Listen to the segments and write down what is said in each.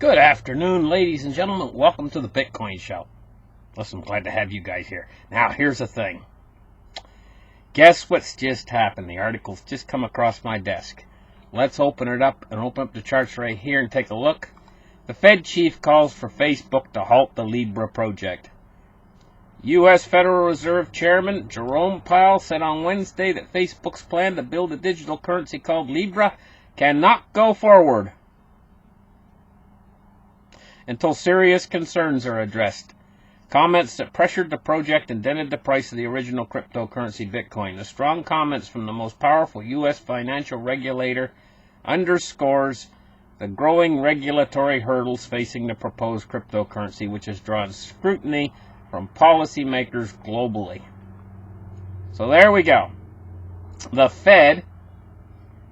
Good afternoon, ladies and gentlemen. Welcome to the Bitcoin Show. Listen, I'm glad to have you guys here. Now, here's the thing. Guess what's just happened? The article's just come across my desk. Let's open it up and open up the charts right here and take a look. The Fed chief calls for Facebook to halt the Libra project. U.S. Federal Reserve Chairman Jerome Powell said on Wednesday that Facebook's plan to build a digital currency called Libra cannot go forward until serious concerns are addressed. Comments that pressured the project and dented the price of the original cryptocurrency Bitcoin. The strong comments from the most powerful U.S. financial regulator underscores the growing regulatory hurdles facing the proposed cryptocurrency, which has drawn scrutiny from policymakers globally. So there we go. The Fed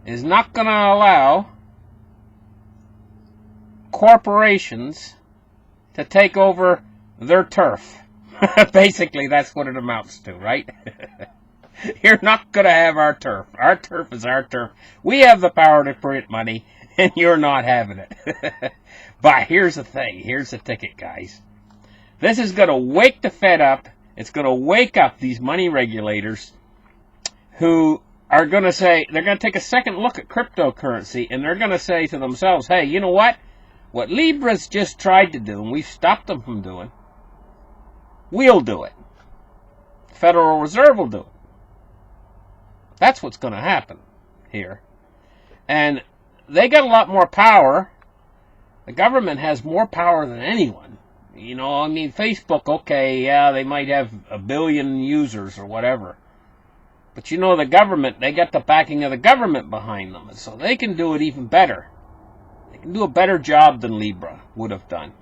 is not going to allow corporations to take over their turf. Basically, that's what it amounts to, right? You're not going to have our turf. Our turf is our turf. We have the power to print money, and you're not having it. But here's the thing. Here's the ticket, guys. This is going to wake the Fed up. It's going to wake up these money regulators who are going to say, they're going to take a second look at cryptocurrency, and they're going to say to themselves, hey, you know what? What Libra's just tried to do, and we've stopped them from doing, we'll do it. The Federal Reserve will do it. That's what's going to happen here. And they got a lot more power. The government has more power than anyone. You know, I mean, Facebook, okay, yeah, they might have 1 billion users or whatever. But you know, the government, they got the backing of the government behind them. And so they can do it even better. They can do a better job than Libra would have done.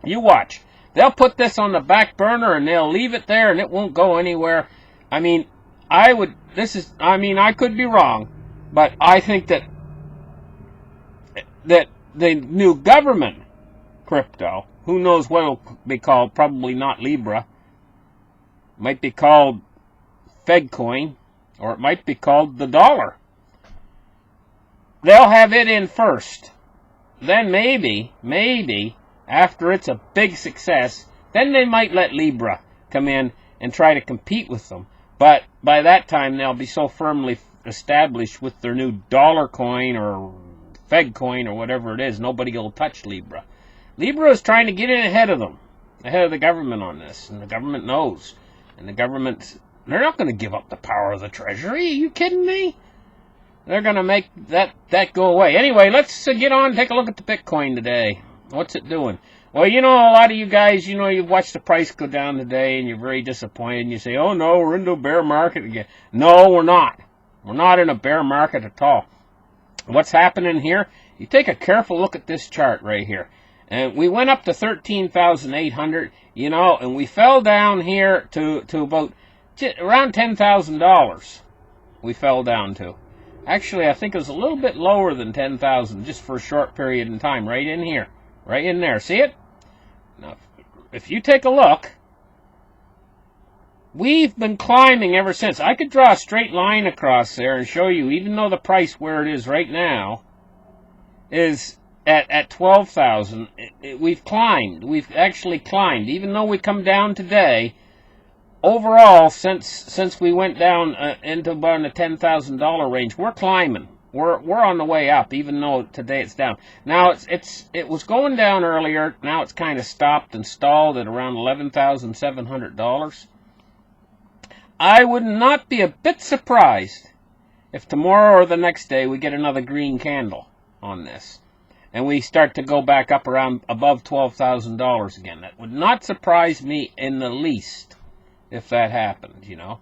You watch. They'll put this on the back burner and they'll leave it there and it won't go anywhere. I mean, I could be wrong, but I think that the new government crypto, who knows what it'll be called, probably not Libra, might be called FedCoin, or it might be called the dollar. They'll have it in first. Then maybe, after it's a big success, then they might let Libra come in and try to compete with them. But by that time, they'll be so firmly established with their new dollar coin or Fed coin or whatever it is, nobody will touch Libra. Libra is trying to get in ahead of them, ahead of the government on this, and the government knows. And the government, they're not going to give up the power of the Treasury. Are you kidding me? They're going to make that go away. Anyway, let's get on and take a look at the Bitcoin today. What's it doing? Well, you know, a lot of you guys, you know, you've watched the price go down today and you're very disappointed. And you say, oh, no, we're into a bear market again. No, we're not. We're not in a bear market at all. What's happening here? You take a careful look at this chart right here. And we went up to 13,800, you know, and we fell down here to about around $10,000 we fell down to. Actually, I think it was a little bit lower than 10,000 just for a short period in time, right in here, right in there. See it? Now, if you take a look, we've been climbing ever since. I could draw a straight line across there and show you, even though the price where it is right now is at 12,000, we've climbed. We've actually climbed. Even though we come down today, overall, since we went down into about the $10,000 range, we're climbing. We're on the way up, even though today it's down. Now it was going down earlier. Now it's kind of stopped and stalled at around $11,700. I would not be a bit surprised if tomorrow or the next day we get another green candle on this, and we start to go back up around above $12,000 again. That would not surprise me in the least if that happened, you know.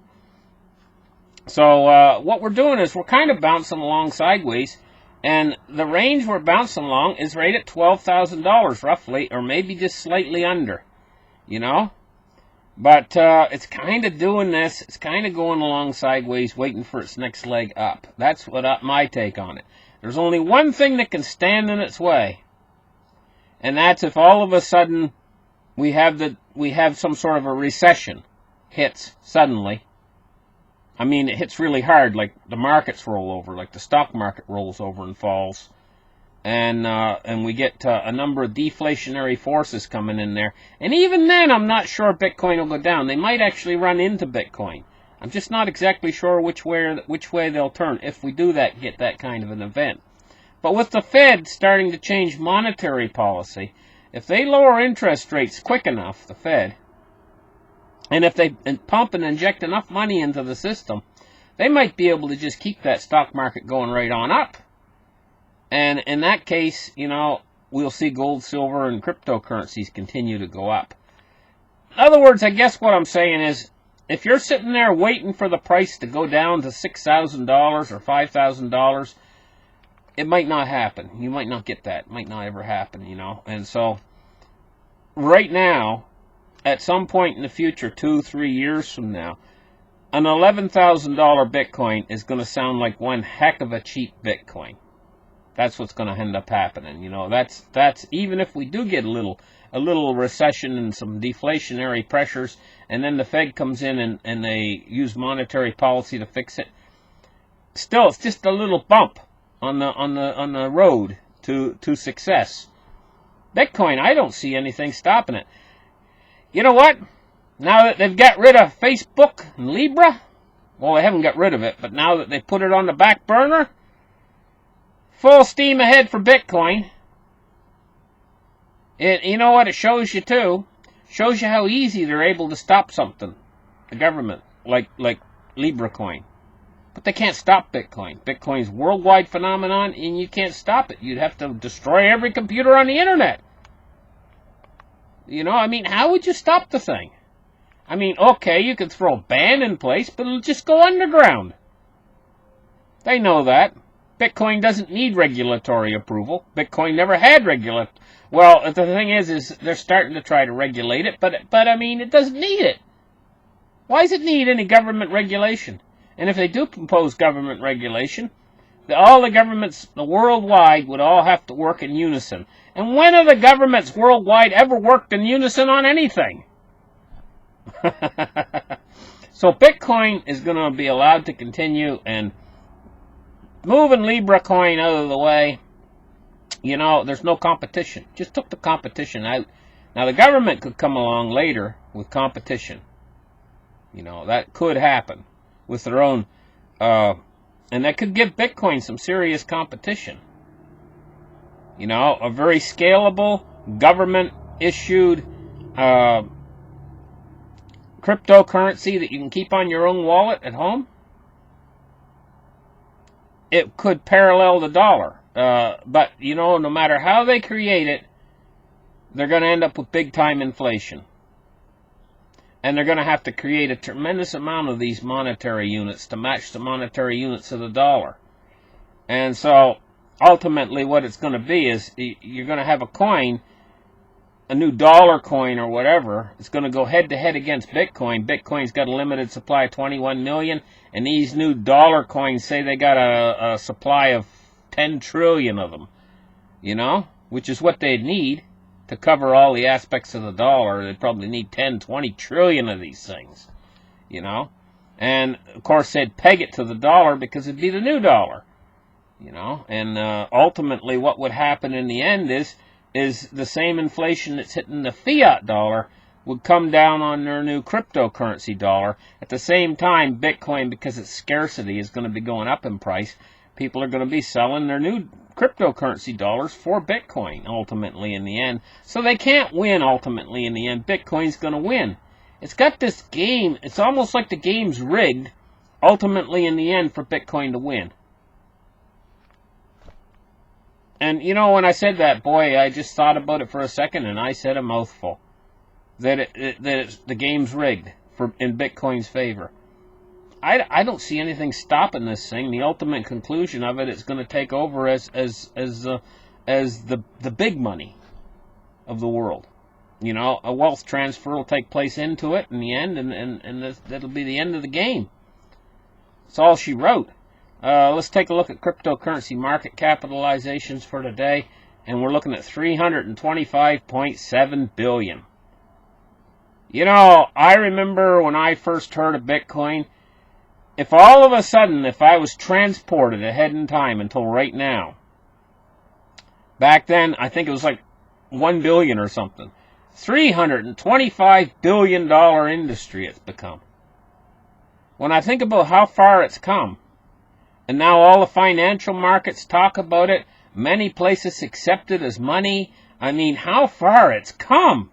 So what we're doing is we're kind of bouncing along sideways, and the range we're bouncing along is right at $12,000 roughly, or maybe just slightly under, you know. But it's kind of doing this. It's kind of going along sideways, waiting for its next leg up. That's what my take on it. There's only one thing that can stand in its way, and that's if all of a sudden we have some sort of a recession hits suddenly. I mean, it hits really hard, like the markets roll over, like the stock market rolls over and falls. and we get a number of deflationary forces coming in there. And even then, I'm not sure Bitcoin will go down. They might actually run into Bitcoin. I'm just not exactly sure which way they'll turn if we do get that kind of an event. But with the Fed starting to change monetary policy, if they lower interest rates quick enough, the Fed, and if they pump and inject enough money into the system, they might be able to just keep that stock market going right on up. And in that case, we'll see gold, silver, and cryptocurrencies continue to go up. In other words, I guess what I'm saying is, if you're sitting there waiting for the price to go down to $6,000 or $5,000, it might not happen. You might not get that. It might not ever happen, And so, right now, at some point in the future, 2-3 years from now, an $11,000 Bitcoin is going to sound like one heck of a cheap Bitcoin. That's what's going to end up happening. That's even if we do get a little recession and some deflationary pressures, and then the Fed comes in and they use monetary policy to fix it. Still, it's just a little bump on the road to success. Bitcoin, I don't see anything stopping it. You know what? Now that they've got rid of Facebook and Libra, well, they haven't got rid of it, but now that they put it on the back burner, full steam ahead for Bitcoin. You know what it shows you too? Shows you how easy they're able to stop something, the government, like Libra coin. But they can't stop Bitcoin. Bitcoin's a worldwide phenomenon, and you can't stop it. You'd have to destroy every computer on the internet. How would you stop the thing? Okay, you could throw a ban in place, but it'll just go underground. They know that. Bitcoin doesn't need regulatory approval. Bitcoin never had Well, the thing is they're starting to try to regulate it, but it doesn't need it. Why does it need any government regulation? And if they do impose government regulation, all the governments worldwide would all have to work in unison. And when have the governments worldwide ever worked in unison on anything? So Bitcoin is going to be allowed to continue, and moving Libra coin out of the way, there's no competition. Just took the competition out. Now the government could come along later with competition. That could happen with their own, and that could give Bitcoin some serious competition. A very scalable, government-issued cryptocurrency that you can keep on your own wallet at home. It could parallel the dollar. But, no matter how they create it, they're going to end up with big-time inflation. And they're going to have to create a tremendous amount of these monetary units to match the monetary units of the dollar. And so, ultimately, what it's going to be is you're going to have a coin, a new dollar coin or whatever. It's going to go head-to-head against Bitcoin. Bitcoin's got a limited supply of 21 million, and these new dollar coins say they got a supply of 10 trillion of them, which is what they'd need to cover all the aspects of the dollar. They'd probably need 10, 20 trillion of these things, And, of course, they'd peg it to the dollar because it'd be the new dollar, And ultimately what would happen in the end is the same inflation that's hitting the fiat dollar would come down on their new cryptocurrency dollar. At the same time, Bitcoin, because its scarcity, is going to be going up in price. People are going to be selling their new cryptocurrency dollars for Bitcoin, ultimately, in the end. So they can't win, ultimately, in the end. Bitcoin's going to win. It's got this game. It's almost like the game's rigged, ultimately, in the end, for Bitcoin to win. And, when I said that, boy, I just thought about it for a second, and I said a mouthful. That the game's rigged in Bitcoin's favor. I don't see anything stopping this thing. The ultimate conclusion of it is going to take over as the big money of the world. A wealth transfer will take place into it in the end, and that'll be the end of the game. That's all she wrote. Let's take a look at cryptocurrency market capitalizations for today, and we're looking at 325.7 billion. I remember when I first heard of Bitcoin, if I was transported ahead in time until right now, Back then, I think it was like 1 billion or something. $325 billion industry it's become. When I think about how far it's come, and now all the financial markets talk about it, many places accept it as money. I mean, how far it's come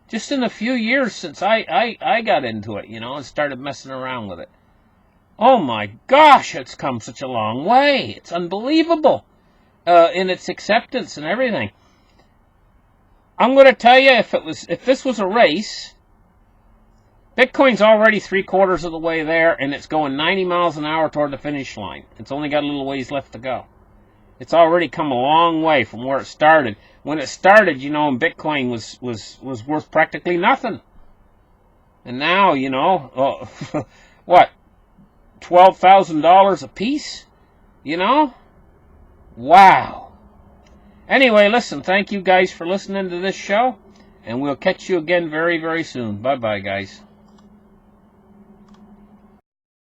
just in a few years since I got into it, and started messing around with it. Oh my gosh, it's come such a long way. It's unbelievable in its acceptance and everything. I'm going to tell you, if this was a race, Bitcoin's already 3/4 of the way there, and it's going 90 miles an hour toward the finish line. It's only got a little ways left to go. It's already come a long way from where it started. When it started, Bitcoin was worth practically nothing. And now, what, $12,000 a piece? Wow. Anyway, listen, thank you guys for listening to this show, and we'll catch you again very, very soon. Bye-bye, guys.